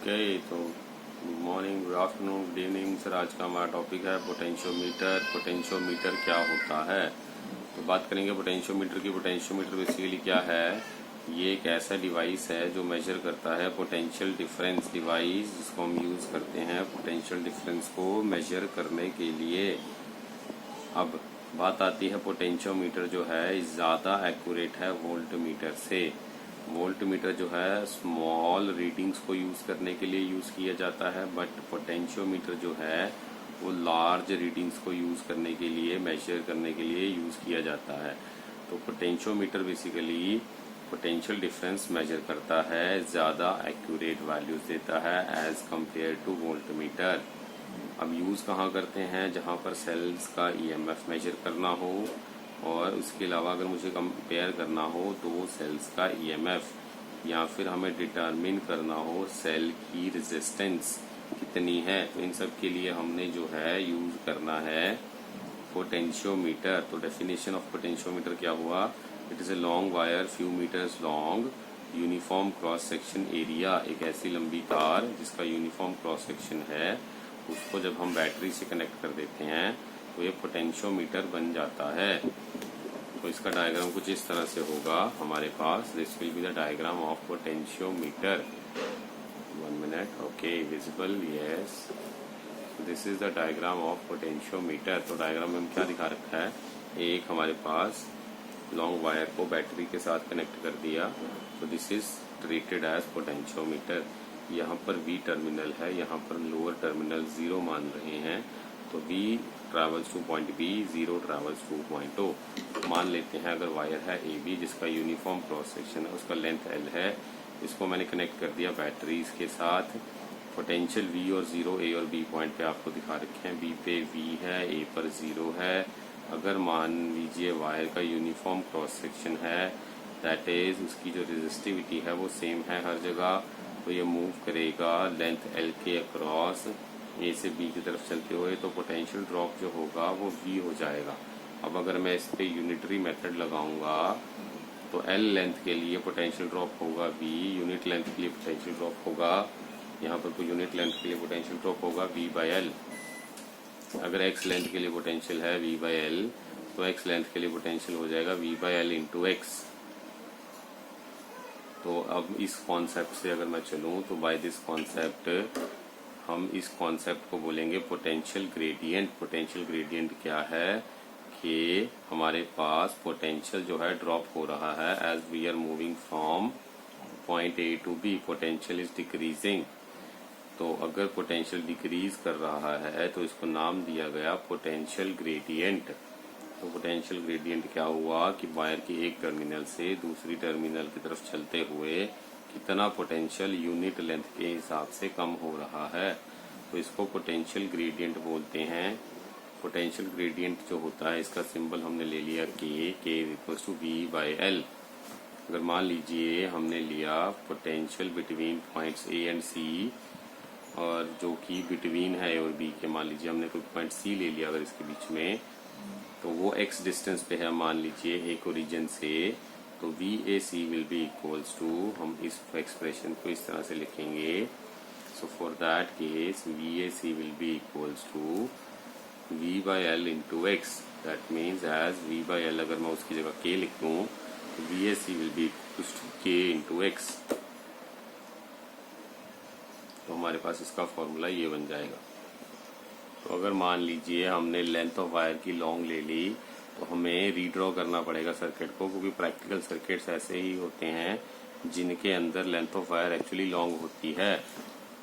Okay, तो good morning, good afternoon, good evening sir. आज का हमारा टॉपिक है पोटेंशियोमीटर। पोटेंशियोमीटर क्या होता है, तो बात करेंगे पोटेंशियोमीटर की। पोटेंशियोमीटर बेसिकली क्या है, ये एक ऐसा डिवाइस है जो मेजर करता है पोटेंशियल डिफरेंस। डिवाइस जिसको हम यूज़ करते हैं पोटेंशियल डिफरेंस को मेजर करने के लिए। अब बात आती है पोटेंशियोमीटर जो है ज़्यादा एक्यूरेट है वोल्टमीटर से। वोल्टमीटर जो है स्मॉल रीडिंग्स को यूज़ करने के लिए यूज़ किया जाता है, बट पोटेंशियोमीटर जो है वो लार्ज रीडिंग्स को यूज़ करने के लिए, मेजर करने के लिए यूज़ किया जाता है। तो potentiometer basically potential difference measure करता है, ज़्यादा एक्यूरेट वैल्यूज देता है एज कम्पेयर टू वोल्टमीटर। अब यूज़ कहाँ करते हैं, जहाँ पर सेल्स का ईएमएफ मेजर करना हो, और उसके अलावा अगर मुझे कंपेयर करना हो तो सेल्स का ईएमएफ, या फिर हमें डिटरमिन करना हो सेल की रेजिस्टेंस कितनी है, तो इन सब के लिए हमने जो है यूज़ करना है पोटेंशियोमीटर। तो डेफिनेशन ऑफ पोटेंशियोमीटर क्या हुआ, it is a long wire few metres long, uniform cross section area. एक ऐसी लंबी तार जिसका यूनिफॉर्म क्रॉस सेक्शन है, उसको जब हम बैटरी से कनेक्ट कर देते हैं तो ये पोटेंशियोमीटर बन जाता है। तो इसका डायग्राम कुछ इस तरह से होगा हमारे पास। This will be the diagram of potentiometer. 1 minute, okay, visible, yes. This is the diagram of potentiometer. तो डायग्राम में क्या दिखा रखा है, एक हमारे पास लॉन्ग वायर को बैटरी के साथ कनेक्ट कर दिया, तो this is treated as potentiometer. यहाँ पर V टर्मिनल है, यहाँ पर लोअर टर्मिनल 0 मान रहे हैं, तो V travels two point B, 0 travels two point O। मान लेते हैं अगर वायर है AB जिसका यूनिफॉर्म क्रॉस सेक्शन है, उसका लेंथ L है, इसको मैंने कनेक्ट कर दिया बैटरीज के साथ। पोटेंशियल V और 0 A और B पॉइंट पे आपको दिखा रखे हैं। B पे V है, A पर 0 है। अगर मान लीजिए वायर का यूनिफॉर्म क्रॉस सेक्शन है, दैट इज उसकी जो रेजिस्टिविटी है वो सेम है हर जगह, तो ये मूव करेगा लेंथ L के अक्रॉस A से B की तरफ चलते हुए, तो पोटेंशियल ड्रॉप जो होगा वो V हो जाएगा। अब अगर मैं इस पे यूनिटरी मेथड लगाऊंगा तो L लेंथ के लिए पोटेंशियल ड्रॉप होगा V, यूनिट लेंथ के लिए पोटेंशियल ड्रॉप होगा, यहाँ पर कोई यूनिट लेंथ के लिए पोटेंशियल ड्रॉप होगा V बाय L। अगर X लेंथ के लिए पोटेंशियल है V बाय L, तो X लेंथ के लिए पोटेंशियल हो जाएगा V by L into X। तो अब इस कॉन्सेप्ट से अगर मैं चलूँ तो बाय दिस कॉन्सेप्ट हम इस कॉन्सेप्ट को बोलेंगे पोटेंशियल ग्रेडियंट। पोटेंशियल ग्रेडियंट क्या है कि हमारे पास पोटेंशियल जो है ड्रॉप हो रहा है as we are moving from point A to B, potential is decreasing. तो अगर पोटेंशियल डिक्रीज कर रहा है तो इसको नाम दिया गया पोटेंशियल ग्रेडियंट। तो पोटेंशियल ग्रेडियंट क्या हुआ कि वायर के एक टर्मिनल से दूसरी टर्मिनल की तरफ चलते हुए कितना पोटेंशियल यूनिट लेंथ के हिसाब से कम हो रहा है, तो इसको पोटेंशियल ग्रेडियंट बोलते हैं। पोटेंशियल ग्रेडियंट जो होता है इसका सिंबल हमने ले लिया K equals to V by L। अगर मान लीजिए हमने लिया potential between points A and C, और जो कि बिटवीन है A और B के, मान लीजिए हमने कोई पॉइंट C ले लिया अगर इसके बीच में, तो वो x डिस्टेंस पे है मान लीजिए एक ओरिजिन से, तो VAC will be equals to, हम इस एक्सप्रेशन को इस तरह से लिखेंगे। So for that case VAC will be equals to V by L into X। That means as V by L अगर मैं उसकी जगह K लिख दूँ तो VAC will be equals to K into X। तो हमारे पास इसका फॉर्मूला ये बन जाएगा। तो अगर मान लीजिए हमने लेंथ ऑफ वायर की लॉन्ग ले ली, तो हमें रीड्रॉ करना पड़ेगा सर्किट को, क्योंकि प्रैक्टिकल सर्किट्स ऐसे ही होते हैं जिनके अंदर length of wire actually long होती है।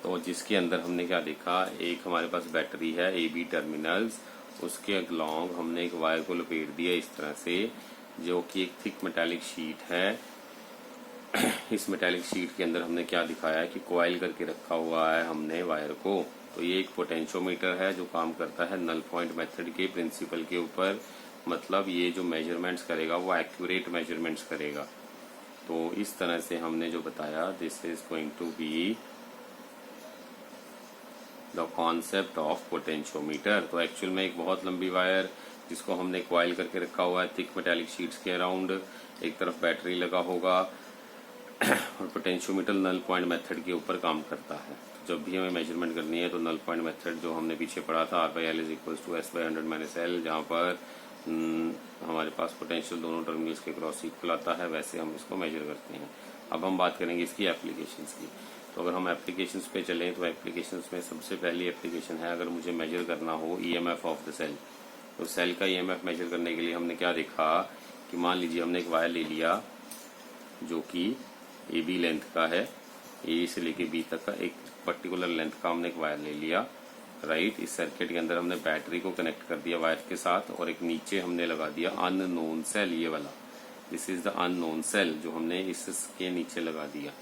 तो जिसके अंदर हमने क्या देखा, एक हमारे पास बैटरी है AB टर्मिनल्स, उसके लॉन्ग हमने एक वायर को लपेट दिया इस तरह से, जो कि एक थिक मेटालिक शीट है। इस मेटालिक शीट के अंदर हमने क्या दिखाया है कि कॉइल करके रखा हुआ है हमने वायर को। तो ये एक पोटेंशियोमीटर है जो काम करता है नल पॉइंट मेथड के प्रिंसिपल के ऊपर, मतलब ये जो मेजरमेंट्स करेगा वो एक्यूरेट मेजरमेंट्स करेगा। तो इस तरह से हमने जो बताया, this is going to be the concept of potentiometer. तो एक्चुअल में एक बहुत लंबी वायर जिसको हमने कॉइल करके रखा हुआ है थिक मेटालिक शीट्स के अराउंड, एक तरफ बैटरी लगा होगा और पोटेंशियोमीटर नल पॉइंट मेथड के ऊपर काम करता है। तो जब भी हमें मेजरमेंट करनी है तो नल पॉइंट मेथड जो हमने पीछे पढ़ा था R/L is equal to S/100 - L, जहाँ पर हमारे पास पोटेंशियल दोनों टर्मिनल्स के क्रॉस इक्वल आता है, वैसे हम इसको मेजर करते हैं। अब हम बात करेंगे इसकी एप्लीकेशंस की। तो अगर हम एप्लीकेशंस पे चलें तो एप्लीकेशंस में सबसे पहली एप्लीकेशन है, अगर मुझे मेजर करना हो EMF ऑफ द सेल, तो सेल का EMF मेजर करने के लिए हमने क्या देखा कि मान लीजिए हमने एक वायर ले लिया जो कि AB लेंथ का है, A से लेके B तक का एक पर्टिकुलर लेंथ का हमने एक वायर ले लिया, राइट। इस सर्किट के अंदर हमने बैटरी को कनेक्ट कर दिया वायर के साथ, और एक नीचे हमने लगा दिया अननोन सेल, ये वाला, this is the unknown cell जो हमने इसके नीचे लगा दिया,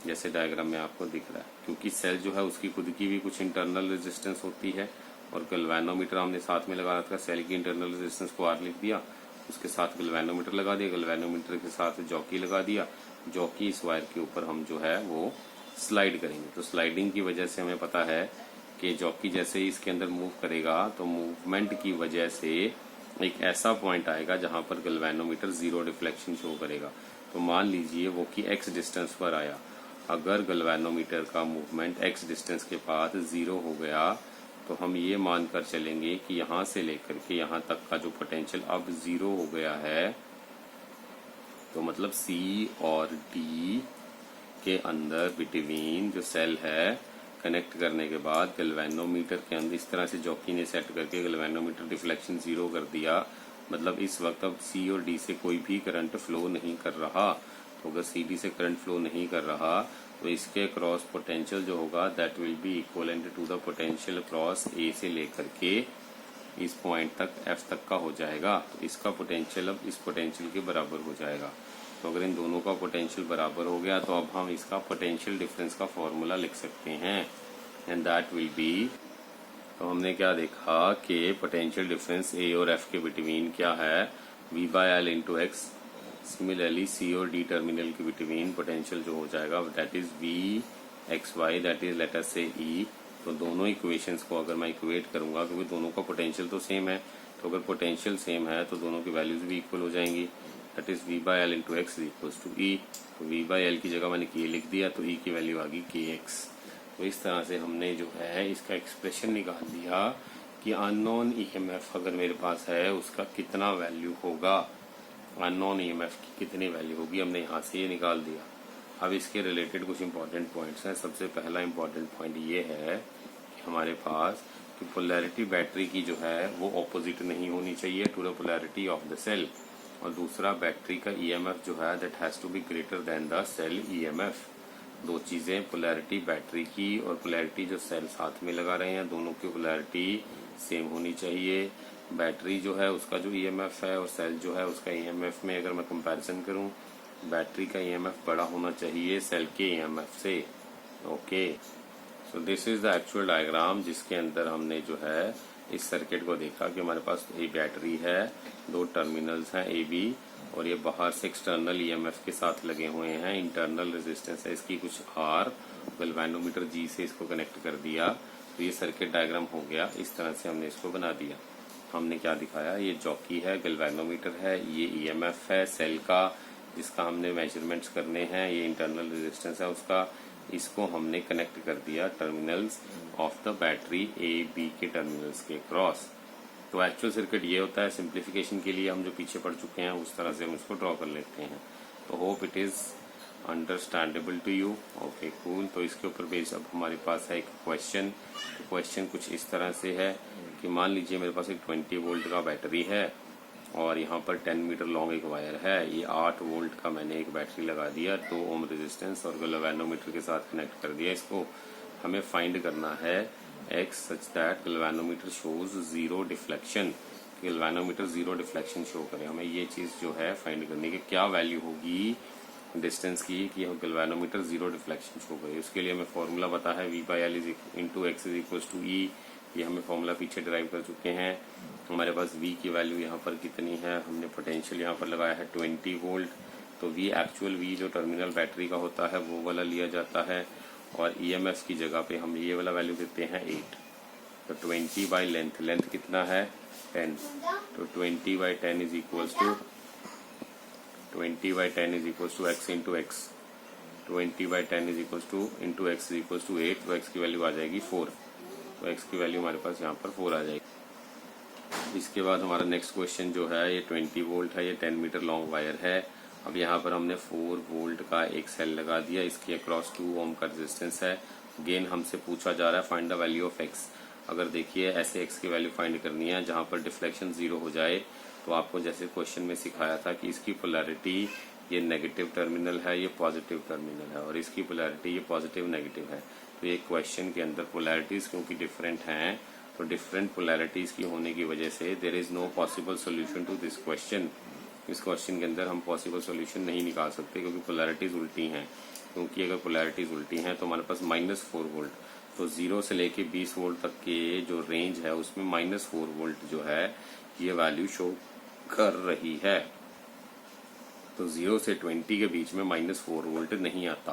जैसे डायग्राम में आपको दिख रहा है। क्योंकि सेल जो है उसकी खुद की भी कुछ इंटरनल रेजिस्टेंस होती है, और गैल्वेनोमीटर हमने साथ में लगा रखा है, सेल की इंटरनल रेजिस्टेंस को R लिख दिया, उसके साथ गैल्वेनोमीटर लगा दिया, गैल्वेनोमीटर के साथ जॉकी लगा दिया, जॉकी इस वायर के ऊपर हम जो है वो स्लाइड करेंगे। तो स्लाइडिंग की वजह से हमें पता है कि जॉकी जैसे ही इसके अंदर मूव करेगा तो मूवमेंट की वजह से एक ऐसा पॉइंट आएगा जहां पर गैल्वेनोमीटर 0 डिफ्लेक्शन शो करेगा। तो मान लीजिए वो कि x डिस्टेंस पर आया, अगर गैल्वेनोमीटर का मूवमेंट x डिस्टेंस के बाद 0 हो गया तो हम ये मानकर चलेंगे कि यहाँ से लेकर के यहाँ तक का जो पोटेंशियल अब 0 हो गया है, तो मतलब C और D के अंदर बिटवीन जो सेल है कनेक्ट करने के बाद गैल्वेनोमीटर के अंदर इस तरह से जॉकी ने सेट करके गैल्वेनोमीटर डिफ्लेक्शन 0 कर दिया, मतलब इस वक्त अब C और D से कोई भी करंट फ्लो नहीं कर रहा। तो अगर CD से करंट फ्लो नहीं कर रहा तो इसके क्रॉस पोटेंशियल जो होगा that will be equivalent to the potential cross A से लेकर के इस पॉइंट तक F तक का हो जाएगा। तो इसका पोटेंशियल अब इस पोटेंशियल के बराबर हो जाएगा। तो अगर इन दोनों का पोटेंशियल बराबर हो गया तो अब हम इसका पोटेंशियल डिफरेंस का फॉर्मूला लिख सकते हैं, एंड दैट विल बी, तो हमने क्या देखा कि पोटेंशियल डिफरेंस A और F के बिटवीन क्या है, V/L into x. Similarly C और D टर्मिनल के बिटवीन पोटेंशियल जो हो जाएगा that is VXY, that is late us से E। तो दोनों इक्वेशंस को अगर मैं इक्वेट करूंगा, क्योंकि दोनों का पोटेंशियल तो सेम है, तो अगर पोटेंशियल सेम है तो दोनों की वैल्यूज भी इक्वल हो जाएंगी, that is V/L into x equals to E। तो V/L की जगह मैंने K लिख दिया, तो E की वैल्यू आ गई KX। तो इस तरह से हमने जो है इसका एक्सप्रेशन निकाल दिया कि अननोन EMF अगर मेरे पास है उसका कितना वैल्यू होगा, अननोन EMF की कितनी वैल्यू होगी, हमने यहाँ से ये निकाल दिया। अब इसके रिलेटेड कुछ इंपॉर्टेंट पॉइंट्स हैं। सबसे पहला इंपॉर्टेंट पॉइंट ये है कि हमारे पास कि पोलैरिटी बैटरी की जो है वो ऑपोजिट नहीं होनी चाहिए to the polarity of the cell, और दूसरा बैटरी का EMF जो है that has to be greater than the cell EMF। दो चीजें, पोलैरिटी बैटरी की और पोलैरिटी जो सेल साथ में लगा रहे हैं, दोनों की पोलैरिटी सेम होनी चाहिए। बैटरी जो है उसका जो EMF है और सेल जो है उसका EMF में अगर मैं कंपैरिजन करूं, बैटरी का EMF बड़ा होना चाहिए सेल के EMF से। Okay, so this is the actual diagram जिसके अंदर हमने जो है इस सर्किट को देखा कि हमारे पास एक बैटरी है, दो टर्मिनल्स हैं AB, और ये बाहर से एक्सटर्नल EMF के साथ लगे हुए हैं, इंटरनल रेजिस्टेंस है इसकी कुछ R, गैल्वेनोमीटर G से इसको कनेक्ट कर दिया। तो ये सर्किट डायग्राम हो गया, इस तरह से हमने इसको बना दिया। हमने क्या दिखाया, ये जॉकी है, गैल्वेनोमीटर है, ये EMF है सेल का जिसका हमने मेजरमेंट्स करने हैं, ये इंटरनल रेजिस्टेंस है उसका, इसको हमने कनेक्ट कर दिया terminals of the battery AB के टर्मिनल्स के क्रॉस। तो एक्चुअल सर्किट ये होता है। सिंप्लीफिकेशन के लिए हम जो पीछे पढ़ चुके हैं उस तरह से हम इसको ड्रॉ कर लेते हैं। तो hope it is understandable to you. Okay cool. तो इसके ऊपर बेस अब हमारे पास है एक क्वेश्चन। तो क्वेश्चन कुछ इस तरह से है कि मान लीजिए मेरे पास एक 20 वोल्ट का बैटरी है और यहाँ पर 10 मीटर लॉन्ग एक वायर है, ये 8 वोल्ट का मैंने एक बैटरी लगा दिया, 2 ओम रेजिस्टेंस और गैल्वेनोमीटर के साथ कनेक्ट कर दिया। इसको हमें फाइंड करना है X such that galvanometer shows 0 deflection, galvanometer 0 deflection show करे। हमें ये चीज जो है फाइंड करने की क्या वैल्यू होगी डिस्टेंस की कि गैल्वेनोमीटर 0 डिफ्लेक्शन शो करे। उसके लिए हमें फॉर्मूला पता है V/L into x is equal to E। ये हमें फॉर्मूला पीछे ड्राइव कर चुके हैं। हमारे पास V की वैल्यू यहाँ पर कितनी है, हमने पोटेंशियल यहाँ पर लगाया है 20 वोल्ट। तो V एक्चुअल V जो टर्मिनल बैटरी का होता है वो वाला लिया जाता है, और EMF की जगह पे हम ये वाला वैल्यू देते हैं 8। तो 20 बाई लेंथ, लेंथ कितना है 10, तो 20 by 10 is equals to 20 by 10 is equals to x into x. 20/10 is equal to into x is equal to 8, तो एक्स की वैल्यू आ जाएगी 4। तो एक्स की वैल्यू हमारे पास यहाँ पर 4 आ जाएगी। इसके बाद हमारा नेक्स्ट क्वेश्चन जो है ये 20 वोल्ट है, ये 10 मीटर लॉन्ग वायर है। अब यहाँ पर हमने 4 वोल्ट का एक सेल लगा दिया, इसके अक्रॉस 2 ओम का रेजिस्टेंस है। गेन हमसे पूछा जा रहा है find the value of x. अगर देखिए ऐसे एक्स की वैल्यू फाइंड करनी है जहाँ पर डिफ्लेक्शन 0 हो जाए, तो आपको जैसे क्वेश्चन में सिखाया था कि इसकी पोलैरिटी ये नेगेटिव टर्मिनल है, ये पॉजिटिव टर्मिनल है, और इसकी पोलैरिटी ये पॉजिटिव नेगेटिव है। तो ये क्वेश्चन के अंदर पोलैरिटीज क्योंकि डिफरेंट हैं, तो डिफरेंट पोलैरिटीज की होने की वजह से there is no possible solution to this question. इस क्वेश्चन के अंदर हम पॉसिबल सोल्यूशन नहीं निकाल सकते क्योंकि पोलैरिटीज उल्टी हैं। क्योंकि अगर पोलैरिटीज उल्टी हैं तो हमारे पास -4 वोल्ट, तो 0 से लेके 20 वोल्ट तक के जो रेंज है उसमें -4 वोल्ट जो है ये वैल्यू शो कर रही है। तो 0 से 20 के बीच में -4 वोल्ट नहीं आता।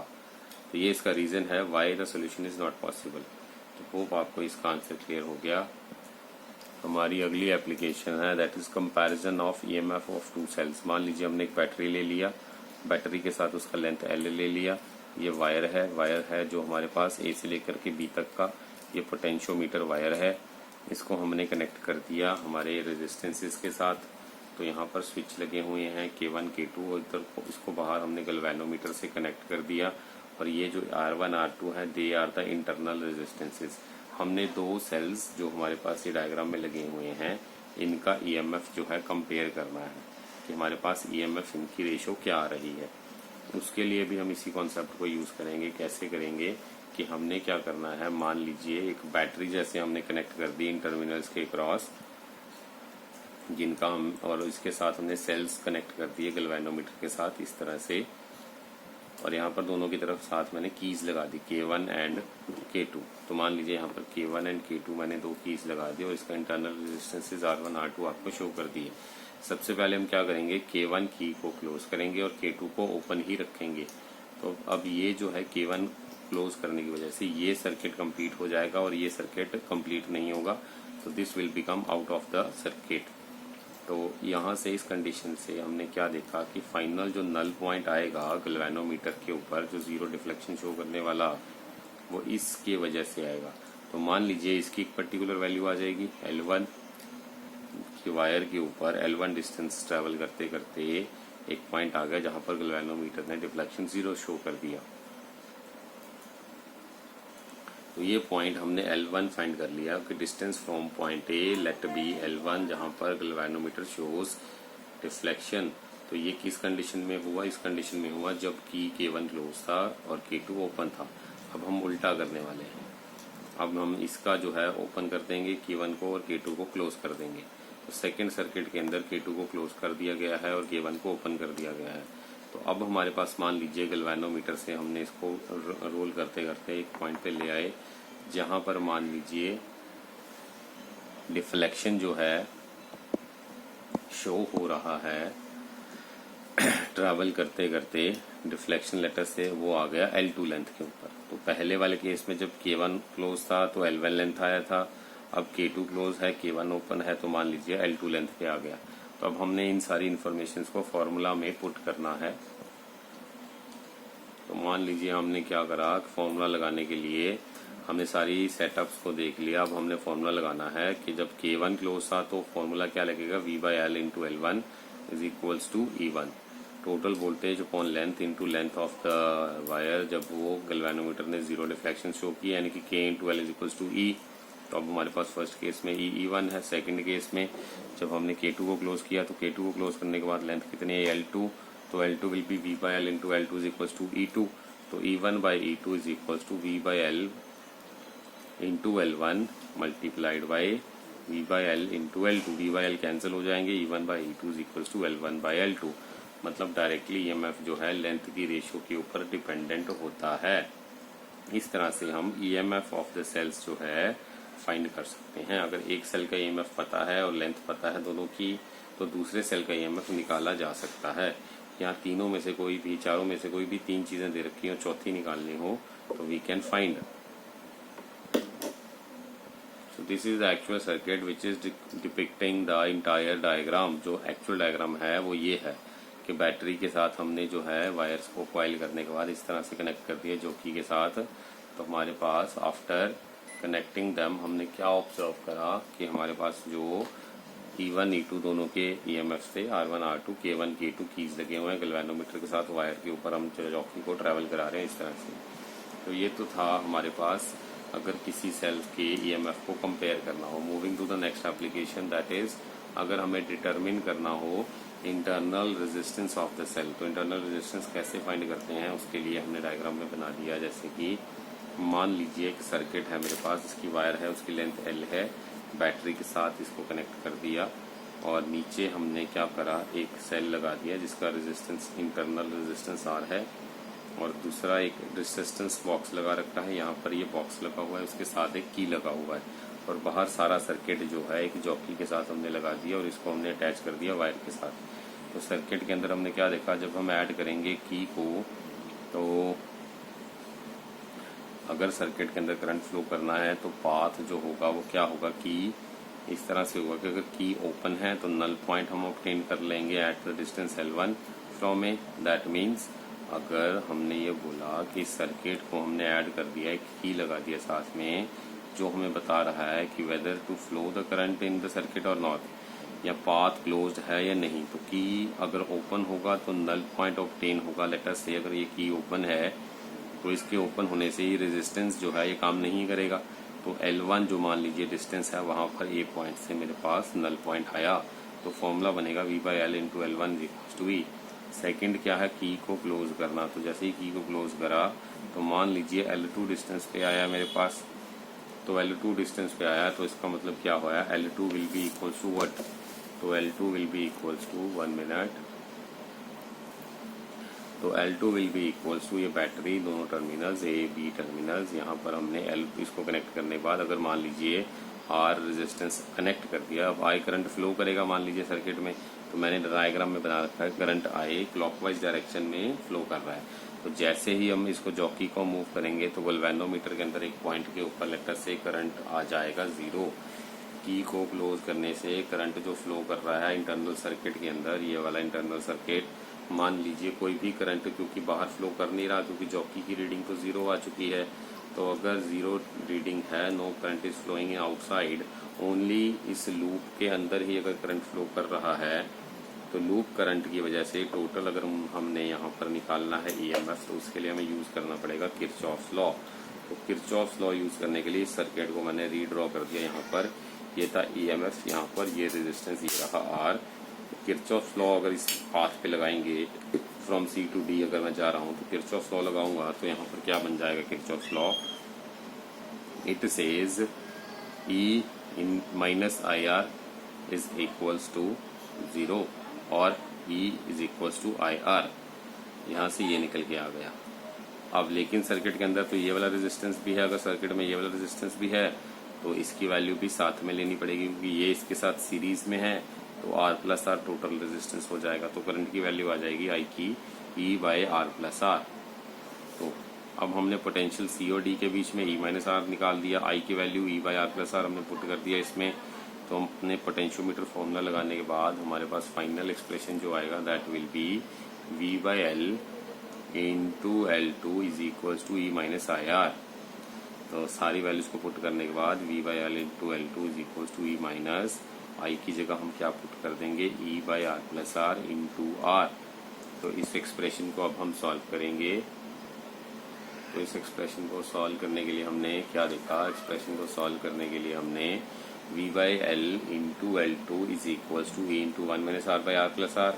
तो ये इसका रीजन है why the solution is not possible. तो होप आपको इसका आंसर क्लियर हो गया। हमारी अगली एप्लीकेशन है that is comparison of EMF of 2 cells. मान लीजिए हमने एक बैटरी ले लिया, बैटरी के साथ उसका लेंथ L ले लिया। ये वायर है जो हमारे पास A से लेकर के B तक का ये पोटेंशियोमीटर वायर है। इसको हमने कनेक्ट कर दिया हमारे रेजिस्टेंसेस के साथ। तो यहाँ पर स्विच लगे हुए हैं K1 K2, और इधर इसको बाहर हमने गैल्वेनोमीटर से कनेक्ट कर दिया। और ये जो R1 R2 है they are the internal resistances. हमने 2 सेल्स जो हमारे पास ये डायग्राम में लगे हुए हैं इनका ईएमएफ जो है कंपेयर करना है कि हमारे पास ईएमएफ इनकी रेशो क्या आ रही है। उसके लिए भी हम इसी कॉन्सेप्ट को यूज करेंगे। कैसे करेंगे कि हमने क्या करना है, मान लीजिए एक बैटरी जैसे हमने कनेक्ट कर दी इन टर्मिनल्स के क्रॉस, जिनका हम और इसके साथ हमने सेल्स कनेक्ट कर दिए गैल्वेनोमीटर के साथ इस तरह से। और यहाँ पर दोनों की तरफ साथ मैंने कीज लगा दी K1 एंड K2। तो मान लीजिए यहाँ पर K1 एंड K2 मैंने 2 कीज लगा दी और इसका इंटरनल रेजिस्टेंसेस R1 R2 आपको शो कर दिए। सबसे पहले हम क्या करेंगे, K1 की को क्लोज करेंगे और K2 को ओपन ही रखेंगे। तो अब ये जो है K1 क्लोज करने की वजह से ये सर्किट कंप्लीट हो जाएगा और ये सर्किट कंप्लीट नहीं होगा, तो this will become out of the circuit. तो यहाँ से इस कंडीशन से हमने क्या देखा कि फाइनल जो नल पॉइंट आएगा गैल्वेनोमीटर के ऊपर जो 0 डिफ्लेक्शन शो करने वाला, वो इसके वजह से आएगा। तो मान लीजिए इसकी एक पर्टिकुलर वैल्यू आ जाएगी L1 की वायर के ऊपर। L1 डिस्टेंस ट्रेवल करते करते एक पॉइंट आ गया जहां पर गैल्वेनोमीटर ने डिफ्लेक्शन 0 शो कर दिया। तो ये पॉइंट हमने L1 फाइंड कर लिया कि distance from point A let B L1 जहां पर गैल्वेनोमीटर शोज डिफ्लेक्शन। तो ये किस कंडीशन में हुआ, इस कंडीशन में हुआ जबकि K1 क्लोज था और K2 ओपन था। अब हम उल्टा करने वाले हैं। अब हम इसका जो है ओपन कर देंगे K1 को और K2 को क्लोज कर देंगे। तो सेकेंड सर्किट के अंदर K2 को क्लोज कर दिया गया है और K1 को ओपन कर दिया गया है। तो अब हमारे पास मान लीजिए गैल्वेनोमीटर से हमने इसको रोल करते करते एक पॉइंट पे ले आए जहां पर मान लीजिए डिफ्लेक्शन जो है शो हो रहा है ट्रैवल करते करते डिफ्लेक्शन लेटर से वो आ गया L2 लेंथ के ऊपर। तो पहले वाले केस में जब K1 क्लोज था तो L1 लेंथ आया था, अब K2 क्लोज है K1 ओपन है तो मान लीजिए L2 लेंथ पे आ गया। तो अब हमने इन सारी इंफॉर्मेशन को फॉर्मूला में पुट करना है। तो मान लीजिए हमने क्या करा, फॉर्मूला लगाने के लिए हमने सारी सेटअप्स को देख लिया। अब हमने फॉर्मूला लगाना है कि जब K1 क्लोज था तो फॉर्मूला क्या लगेगा, V/L into L1 is equals to E1 total voltage upon length into length of the wire जब वो गैल्वेनोमीटर ने 0 डिफ्लेक्शन शो किया, यानी कि K into L is equals to E। तो अब हमारे पास फर्स्ट केस में E1 है। सेकंड केस में जब हमने K2 को क्लोज किया तो K2 को क्लोज करने के बाद लेंथ कितनी है L2, तो L2 will be V/L into L2 is equals to E2। तो E1/E2 is equals to V/L into L1 multiplied by V/L into L2। V/L cancel हो जाएंगे, E1/E2 is equals to L1/L2। मतलब directly EMF जो है length की ratio के ऊपर dependent होता है। इस तरह से हम EMF ऑफ द सेल्स जो है फाइंड कर सकते हैं। अगर एक सेल का EMF पता है और लेंथ पता है दोनों की, तो दूसरे सेल का EMF निकाला जा सकता है। यहाँ तीनों में से कोई भी, चारों में से कोई भी 3 चीजें दे रखी हो, चौथी निकालनी हो तो we can find. So this is the actual circuit which is depicting the entire diagram। जो actual diagram है वो ये है कि बैटरी के साथ हमने जो है वायर्स को कॉइल करने के बाद इस तरह से कनेक्ट कर दिया जॉकी के साथ। तो हमारे पास आफ्टर कनेक्टिंग दम हमने क्या ऑब्जर्व करा कि हमारे पास जो E1 E2 दोनों के EMF थे R1 R2 K1 K2 keys लगे हुए हैं गैल्वेनोमीटर के साथ वायर के ऊपर हम जॉकी को ट्रैवल करा रहे हैं इस तरह से। तो ये तो था हमारे पास अगर किसी सेल के EMF को कंपेयर करना हो। Moving to the next application that is अगर हमें डिटरमिन करना हो internal resistance of the cell. तो इंटरनल रेजिस्टेंस कैसे फाइंड करते हैं उसके लिए हमने डायग्राम में बना दिया। जैसे कि मान लीजिए एक सर्किट है मेरे पास, इसकी वायर है, उसकी लेंथ L है, बैटरी के साथ इसको कनेक्ट कर दिया और नीचे हमने क्या करा, एक सेल लगा दिया जिसका रेजिस्टेंस इंटरनल रेजिस्टेंस R है और दूसरा एक रेजिस्टेंस बॉक्स लगा रखा है। यहाँ पर ये बॉक्स लगा हुआ है, उसके साथ एक की लगा हुआ है और बाहर सारा सर्किट जो है एक जॉकी के साथ हमने लगा दिया और इसको हमने अटैच कर दिया वायर के साथ। तो सर्किट के अंदर हमने क्या देखा, जब हम ऐड करेंगे की को, तो अगर सर्किट के अंदर करंट फ्लो करना है तो पाथ जो होगा वो क्या होगा, की इस तरह से होगा कि अगर की ओपन है तो नल पॉइंट हम ऑब्टेन कर लेंगे at the distance L1 from A. That means अगर हमने ये बोला कि सर्किट को हमने ऐड कर दिया, एक की लगा दिया साथ में जो हमें बता रहा है कि whether to flow the current in the circuit और नॉट, या पाथ क्लोज्ड है या नहीं। तो की अगर ओपन होगा तो नल पॉइंट ऑब्टेन होगा। लेट अस से अगर ये की ओपन है तो इसके ओपन होने से ही रेजिस्टेंस जो है ये काम नहीं करेगा। तो L1 जो मान लीजिए डिस्टेंस है वहां पर ए पॉइंट से मेरे पास नल पॉइंट आया तो फॉर्मूला बनेगा V/L × L1 = E। सेकंड क्या है, की को क्लोज करना। तो जैसे ही की को क्लोज करा तो मान लीजिए L2 डिस्टेंस पे आया मेरे पास, तो L2 डिस्टेंस पे आया तो इसका मतलब क्या होया, L2 will be equals to what, तो L2 will be equals to 1 minute, तो L2 will be equals to ये बैटरी दोनों टर्मिनल्स A B टर्मिनल्स, यहाँ पर हमने L इसको कनेक्ट करने के बाद अगर मान लीजिए R रेजिस्टेंस कनेक्ट कर दिया, अब I करंट फ्लो करेगा मान लीजिए सर्किट में, तो मैंने डायग्राम में बना रखा है करंट I क्लॉकवाइज डायरेक्शन में फ्लो कर रहा है। तो जैसे ही हम इसको जॉकी को मूव करेंगे तो गैल्वेनोमीटर के अंदर एक पॉइंट के ऊपर लेटर से करंट आ जाएगा 0। की को क्लोज करने से करंट जो फ्लो कर रहा है इंटरनल सर्किट के अंदर, ये वाला इंटरनल सर्किट, मान लीजिए कोई भी करंट क्योंकि बाहर फ्लो कर नहीं रहा क्योंकि जॉकी की रीडिंग तो 0 आ चुकी है, तो अगर 0 रीडिंग है, no current is flowing outside, only इस लूप के अंदर ही अगर करंट फ्लो कर रहा है तो लूप करंट की वजह से टोटल अगर हमने यहाँ पर निकालना है EMF तो उसके लिए हमें यूज करना पड़ेगा किरचॉफ्स लॉ। तो किरचॉफ्स लॉ यूज करने के लिए इस सर्किट को मैंने रीड्रॉ कर दिया। यहाँ पर ये था EMF, यहाँ पर ये रेजिस्टेंस ये रहा R। किरचॉफ्स लॉ अगर इस पाथ पे लगाएंगे फ्रॉम C to D, अगर मैं जा रहा हूँ तो किरचॉफ्स लॉ लगाऊंगा तो यहाँ पर क्या बन जाएगा Kirchhoff's law, it says E in -IR is equals to 0 और E is equals to IR। यहाँ से ये निकल के आ गया। अब लेकिन सर्किट के अंदर तो ये वाला रेजिस्टेंस भी है, अगर सर्किट में ये वाला रेजिस्टेंस भी है तो इसकी वैल्यू भी साथ में लेनी पड़ेगी क्योंकि ये इसके साथ सीरीज में है, तो R+R टोटल रेजिस्टेंस हो जाएगा। तो करंट की वैल्यू आ जाएगी I की E/R+R। तो अब हमने पोटेंशियल C और D के बीच में E-R निकाल दिया, I की वैल्यू E/R+R हमने पुट कर दिया इसमें। तो हमने पोटेंशियोमीटर फॉर्मूला लगाने के बाद हमारे पास फाइनल एक्सप्रेशन जो आएगा that will be V/L × L2 is equals to E-IR। तो सारी वैल्यूज को पुट करने के बाद V/L × L2 is equals to E-I की जगह हम क्या पुट कर देंगे, E/R+R × R। तो इस एक्सप्रेशन को अब हम सॉल्व करेंगे। तो इस एक्सप्रेशन को सॉल्व करने के लिए हमने क्या देखा, एक्सप्रेशन को सॉल्व करने के लिए हमने V/L × L2 is equals to E × 1 - R/R+R।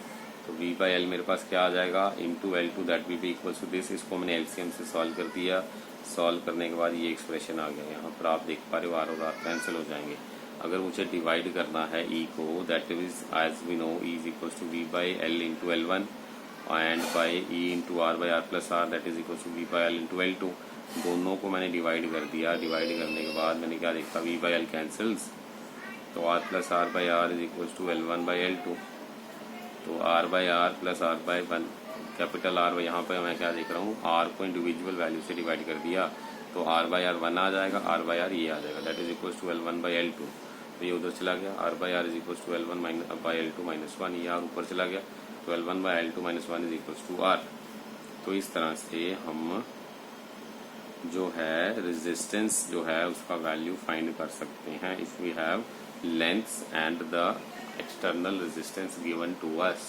तो V/L मेरे पास क्या आ जाएगा, × L2 that will be equals to this. इसको मैंने LCM से सॉल्व कर दिया। सॉल्व करने के बाद ये एक्सप्रेशन आ गया। यहाँ पर आप देख पा रहे हो R और R कैंसिल हो जाएंगे। अगर मुझे डिवाइड करना है E को, that is as we know E is equals to V/L × L1 and by E × R/R+R that is equals to V/L × L2। दोनों को मैंने डिवाइड कर दिया। डिवाइड करने के बाद मैंने क्या देखा, V/L कैंसिल्स, तो R+R/R is equals to L1/L2। तो R/R+R/1 कैपिटल R, यहाँ पर मैं क्या देख रहा हूँ, R को इंडिविजुअल वैल्यू से डिवाइड कर दिया तो R/R 1 आ जाएगा, R/R ये आ जाएगा that is equals to L1/L2। तो ये उधर चला गया, R/R is equals to L1/L2 -1, ये R ऊपर चला गया। तो L1 by L2 minus 1 is equal to R। तो इस तरह से हम जो है रेजिस्टेंस जो है उसका वैल्यू फाइंड कर सकते हैं if we have length and the external resistance given to us.